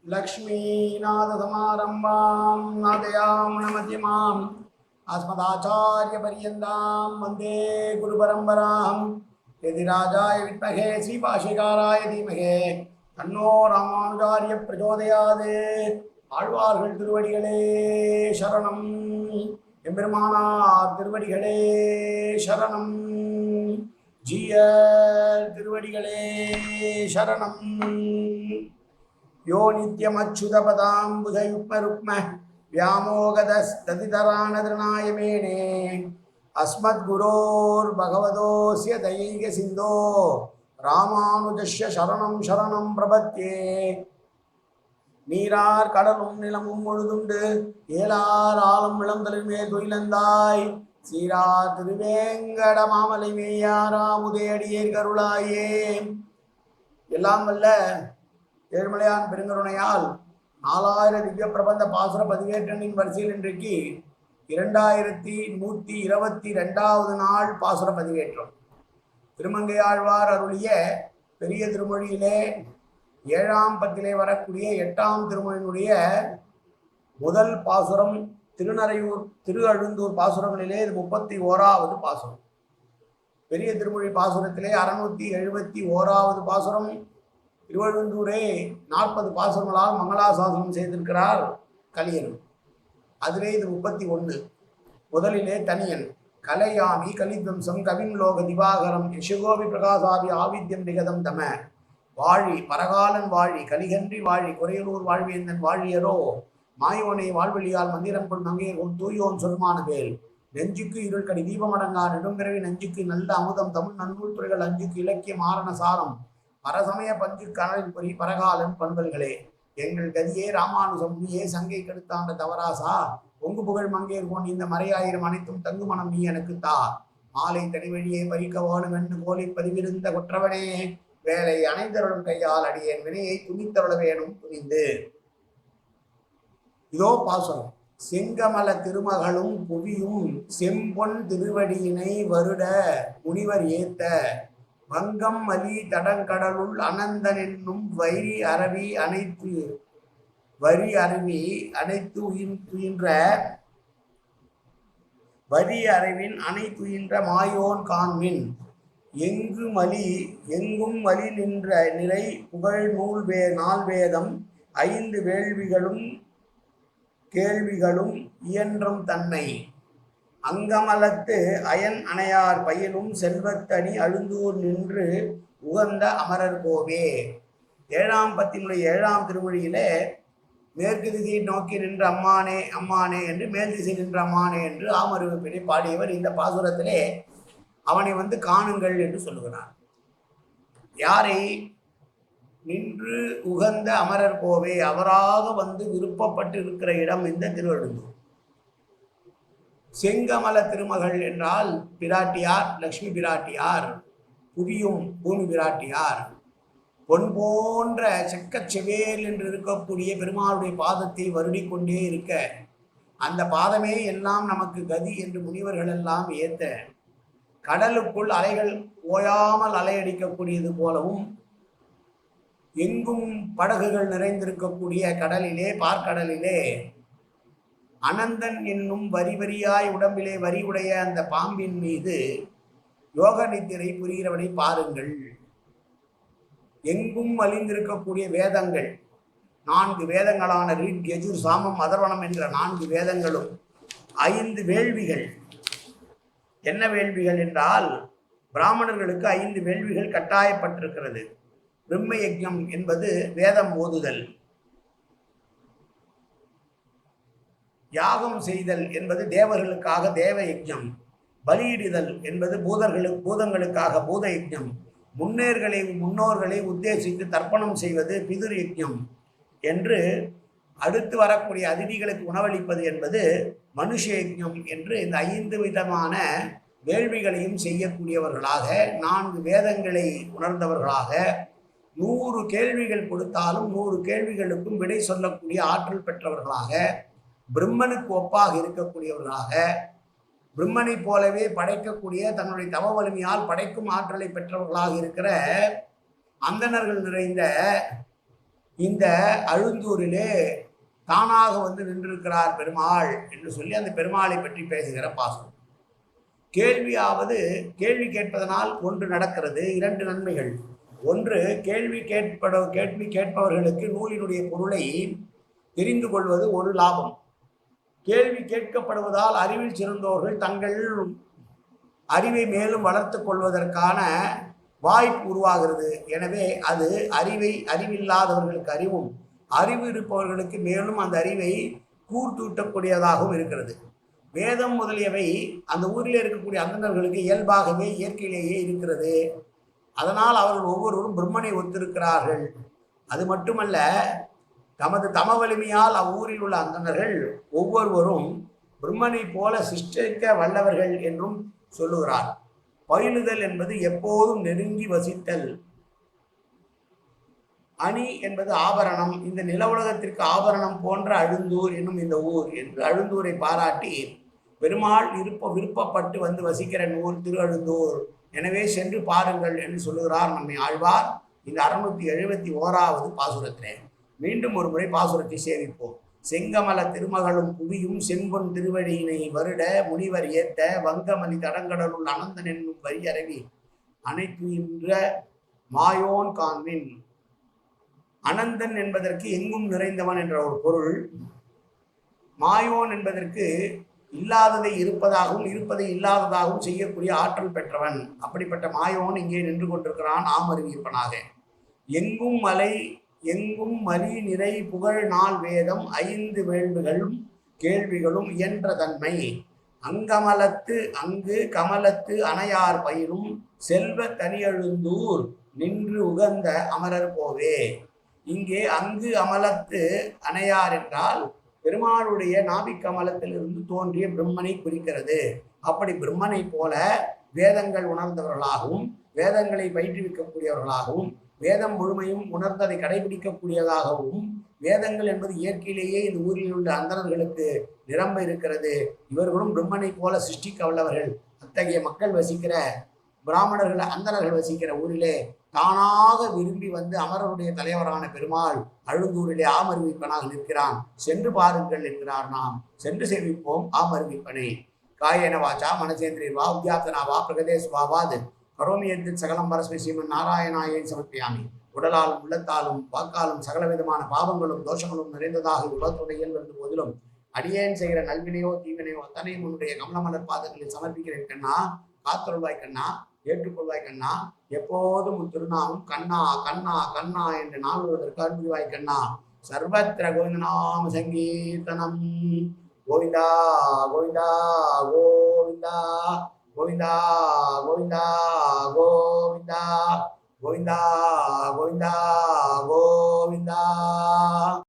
लक्ष्मीनाथसमारम्भां नादयामनमध्यमाम् अस्मदाचार्यपर्यन्तां वन्दे गुरुपरम्परां यतिराजाय विद्महे श्रीभाष्यकाराय धीमहि तन्नो रामानुजार्य प्रचोदयात् ஆழ்வார்கள் திருவடிகளே சரணம் எம்பெருமானார் திருவடிகளே சரணம் ஜீய திருவடிகளே சரணம் யோ நித்யமச்சுதபதாம்புஜயுக்மருக்ம व्यामोगदस्तदितराणदृणायमेने अस्मद्गुरोर्भगवतोऽस्य दयैकसिन्धो रामानुजस्य शरणं शरणं प्रपद्ये நீரார் கடலும் நிலமும் முழுதுண்டு ஏலார் ஆலம் விளந்தலுமே துயிலந்தாய் சீரார் திருவேங்கட மாமலை மேயாராமுதேடியேர் கருளாயே. எல்லாம் வல்ல ஏழுமலையான் பெருங்கருணையால் 4000 திவ்ய பிரபந்த பாசுர பதிவேற்றனின் வரிசையில் இன்றைக்கு 2122வது நாள் பாசுர பதிவேற்றம். திருமங்கையாழ்வார் அருளிய பெரிய திருமொழியிலே 7ஆம் பத்திலே வரக்கூடிய 8ஆம் திருமொழியினுடைய முதல் பாசுரம் திருநறையூர் திருஅழுந்தூர் பாசுரங்களிலே இது 31வது பாசுரம். பெரிய திருமொழி பாசுரத்திலே 671வது பாசுரம். திருவழுந்தூரே 40 பாசுரங்களால் மங்களாசாசனம் செய்திருக்கிறார் கலியன். அதிலே இது 31. முதலிலே தனியன் கலையாமி கலித்வம்சம் கவிம்லோக திவாகரம் யசுகோபி பிரகாசாதி ஆவித்யம் நிகதம் தம வாழி பரகாலன் வாழி கலிகன்றி வாழி குறையலூர் வாழ்வியந்தன் வாழியரோ மாயோனை வாழ்வெளியால் மந்திரம் கொள் மங்கையர் தூயோன் சொல்மான வேல் நெஞ்சுக்கு இருள் கடி தீபமடங்கா நெடும்பிறவி நெஞ்சுக்கு நல்ல அமுதம் தமிழ் நன்னூல் துறைகள் அஞ்சுக்கு இலக்கிய மாரண சாரம் பரசமய பஞ்சு கனலில் பொறி பரகாலன் பண்பல்களே எங்கள் கதியே ராமானுசம் நீயே சங்கை கெடுத்தாண்ட தவராசா பொங்கு புகழ் மங்கையர் போன் இந்த மறையாயிரம் அனைத்தும் தங்கு மனம் நீ எனக்கு தா மாலை தனிவழியை பறிக்க வேணும் என்று கோலை பதிவிருந்த கொற்றவனே வேலை அனைந்தருளும் கையால் அடியேன் வினையை துணித்தருள வேணும் துணிந்து. இதோ பாசுரம். செங்கமல திருமகளும் புவியும் செம்பொன் திருவடியினை வருட முனிவர் ஏத்த வங்கம் மலி தடங்கடலுள் அனந்தன் என்னும் வரி அரவி அனைத்துயின்ற மாயோன் காண்மின் எங்கும் மலி நின்ற நிலை புகழ் நால் வேதம் 5 வேள்விகளும் கேள்விகளும் இயன்றும் தன்னை அங்கமலத்து அயன் அணையார் பயிலும் செல்வத்தனி அழுந்தூர் நின்று உகந்த அமரர் கோவே. 7ஆம் பத்தினுடைய 7ஆம் திருமொழியிலே மேற்கு திசையை நோக்கி நின்ற அம்மானே அம்மானே என்று மேல் திசை நின்ற அம்மானே என்று ஆமருவினை பாடியவர் இந்த பாசுரத்திலே அவனை காணுங்கள் என்று சொல்லுகிறார். யாரை? நின்று உகந்த அமரர் கோவே, அவராக விருப்பப்பட்டு இருக்கிற இடம் இந்த திருவழுந்தூர். செங்கமல திருமகள் என்றால் பிராட்டியார் லக்ஷ்மி பிராட்டியார், புவியும் பூமி பிராட்டியார். பொன் போன்ற செக்கச்செவேல் என்று இருக்கக்கூடிய பெருமாளுடைய பாதத்தை வருடிக்கொண்டே இருக்க அந்த பாதமே எல்லாம் நமக்கு கதி என்று முனிவர்கள் எல்லாம் ஏத்த கடலுக்குள் அலைகள் ஓயாமல் அலையடிக்கக்கூடியது போலவும் எங்கும் படகுகள் நிறைந்திருக்கக்கூடிய கடலிலே பார்க்கடலிலே அனந்தன் என்னும் வரி வரியாய் உடம்பிலே வரி உடைய அந்த பாம்பின் மீது யோக நித்திரை புரிகிறவனை பாருங்கள். எங்கும் அழிந்திருக்கக்கூடிய வேதங்கள் 4 வேதங்களான ரிக் யஜுர் சாமம் அதர்வணம் என்ற 4 வேதங்களும் 5 வேள்விகள். என்ன வேள்விகள் என்றால் பிராமணர்களுக்கு 5 வேள்விகள் கட்டாயப்பட்டிருக்கிறது. பிரம்ம யஜ்ஞம் என்பது வேதம் ஓதுதல், யாகம் செய்தல் என்பது தேவர்களுக்காக தேவ யஜ்ஞம், பலியிடுதல் என்பது பூதங்களுக்காக பூத யஜ்ஞம், முன்னோர்களை உத்தேசித்து தர்ப்பணம் செய்வது பிதுர் யஜ்ஞம் என்று அடுத்து வரக்கூடிய அதிதிகளுக்கு உணவளிப்பது என்பது மனுஷ யஜ்ஞம் என்று இந்த 5 விதமான வேள்விகளையும் செய்யக்கூடியவர்களாக 4 வேதங்களை உணர்ந்தவர்களாக 100 கேள்விகள் கொடுத்தாலும் 100 கேள்விகளுக்கும் விடை சொல்லக்கூடிய ஆற்றல் பெற்றவர்களாக பிரம்மனுக்கு ஒப்பாக இருக்கக்கூடியவர்களாக பிரம்மனை போலவே படைக்கக்கூடிய தன்னுடைய தவ வலிமையால் படைக்கும் ஆற்றலை பெற்றவர்களாக இருக்கிற அந்தணர்கள் நிறைந்த இந்த அழுந்தூரிலே தானாக வந்து நின்றிருக்கிறார் பெருமாள் என்று சொல்லி அந்த பெருமாளை பற்றி பேசுகிற பாசுரம். கேள்வியாவது கேள்வி கேட்பதனால் ஒன்று நடக்கிறது, இரண்டு நன்மைகள். ஒன்று, கேள்வி கேட்பவர்களுக்கு நூலினுடைய பொருளை தெரிந்து கொள்வது ஒரு லாபம். கேள்வி கேட்கப்படுவதால் அறிவில் சிறந்தோர்கள் தங்கள் அறிவை மேலும் வளர்த்து கொள்வதற்கான வாய்ப்பு உருவாகிறது. எனவே அது அறிவில்லாதவர்களுக்கு அறிவும், அறிவு இருப்பவர்களுக்கு மேலும் அந்த அறிவை கூர்த்தூட்டக்கூடியதாகவும் இருக்கிறது. வேதம் முதலியவை அந்த ஊரில் இருக்கக்கூடிய அந்தணர்களுக்கு இயல்பாகவே இயற்கையிலேயே இருக்கிறது. அதனால் அவர்கள் ஒவ்வொருவரும் பிரம்மனை ஒத்திருக்கிறார்கள். அது மட்டுமல்ல, தமது தம வலிமையால் அவ்வூரில் உள்ள அந்தணர்கள் ஒவ்வொருவரும் பிரம்மனை போல சிருஷ்டிக்க வல்லவர்கள் என்றும் சொல்லுகிறார். பயிலுதல் என்பது எப்போதும் நெருங்கி வசித்தல். அணி என்பது ஆபரணம். இந்த நில உலகத்திற்கு ஆபரணம் போன்ற அழுந்தூர் என்னும் இந்த ஊர் என்று அழுந்தூரை பாராட்டி பெருமாள் விருப்பப்பட்டு வந்து வசிக்கிற நூல் திருஅழுந்தூர். எனவே சென்று பாருங்கள் என்று சொல்லுகிறார் நம்மை ஆழ்வார் இந்த 671வது பாசுரத்திலே. மீண்டும் ஒரு முறை பாசுரத்தை சேவிப்போம். செங்கமல திருமகளும் புவியும் செம்பொன் திருவடியினை வருட முனிவர் ஏத்த வங்கமலி தடங்கடலுள் அனந்தன் என்னும் வரியறவி அனைத்துகின்ற மாயோன் காண்மின். அனந்தன் என்பதற்கு எங்கும் நிறைந்தவன் என்ற ஒரு பொருள். மாயோன் என்பதற்கு இல்லாததை இருப்பதாகவும் இருப்பதை இல்லாததாகவும் செய்யக்கூடிய ஆற்றல் பெற்றவன். அப்படிப்பட்ட மாயோன் இங்கே நின்று கொண்டிருக்கிறான் ஆமறிவிப்பனாக. எங்கும் மலை எங்கும் மலி நிறை புகழ் நாள் வேதம் 5 வேள்விகளும் கேள்விகளும் இயன்ற தன்மை. அங்கு கமலத்து அணையார் பயிரும் செல்வ தனியழுந்தூர் நின்று உகந்த அமரர் போவே. இங்கே அங்கு அமலத்து அணையார் என்றால் பெருமாளுடைய நாபிக்கமலத்திலிருந்து தோன்றிய பிரம்மனை குறிக்கிறது. அப்படி பிரம்மனை போல வேதங்கள் உணர்ந்தவர்களாகவும் வேதங்களை பயிற்றுவிக்கக்கூடியவர்களாகவும் வேதம் முழுமையும் உணர்ந்ததை கடைபிடிக்கக்கூடியதாகவும் வேதங்கள் என்பது இயற்கையிலேயே இந்த ஊரில் உள்ள அந்தணர்களுக்கு நிரம்ப இருக்கிறது. இவர்களும் பிரம்மனை போல சிருஷ்டிக்க வல்லவர்கள். அத்தகைய மக்கள் வசிக்கிற பிராமணர்கள் அந்தணர்கள் வசிக்கிற ஊரிலே தானாக விரும்பி வந்து அமரருடைய தலைவரான பெருமாள் அழுந்தூரிலே ஆமருவிப்பனாக நிற்கிறான். சென்று பாருங்கள் என்கிறார். நாம் சென்று சேவிப்போம் ஆமருவிப்பனை. காயேன வாச்சா மனசேந்திரியர்வா உத்யாப்தனாவா பிரகதேஸ்வாவாது கரோமியத்தில் சகலம் பரஸ்மை ஸ்ரீமன் நாராயணாயை சமர்ப்பியாமி. உடலாலும் உள்ளத்தாலும் வாக்காலும் சகல விதமான பாவங்களும் தோஷங்களும் நிறைந்ததாக உலகத்துடைய இயல்பு போதிலும் அடியேன் செய்கிற நல்வினையோ தீவினையோ அத்தனையும் உன்னுடைய கமலமலர் பாதங்களில் சமர்ப்பிக்கிறேன் கண்ணா. காத்தொருள்வாய் கண்ணா, ஏற்றுக்கொள்வாய் கண்ணா. எப்போதும் உன் திருநாமம் கண்ணா கண்ணா கண்ணா என்று நாளுவதற்கு அன்புவாய் கண்ணா. சர்வத்திர கோவிந்தநாம சங்கீர்த்தனம். கோவிந்தா கோவிந்தா கோவிந்தா கோவிந்தா கோவிந்தா கோவிந்தா கோவிந்தா கோவிந்தா கோவிந்தா.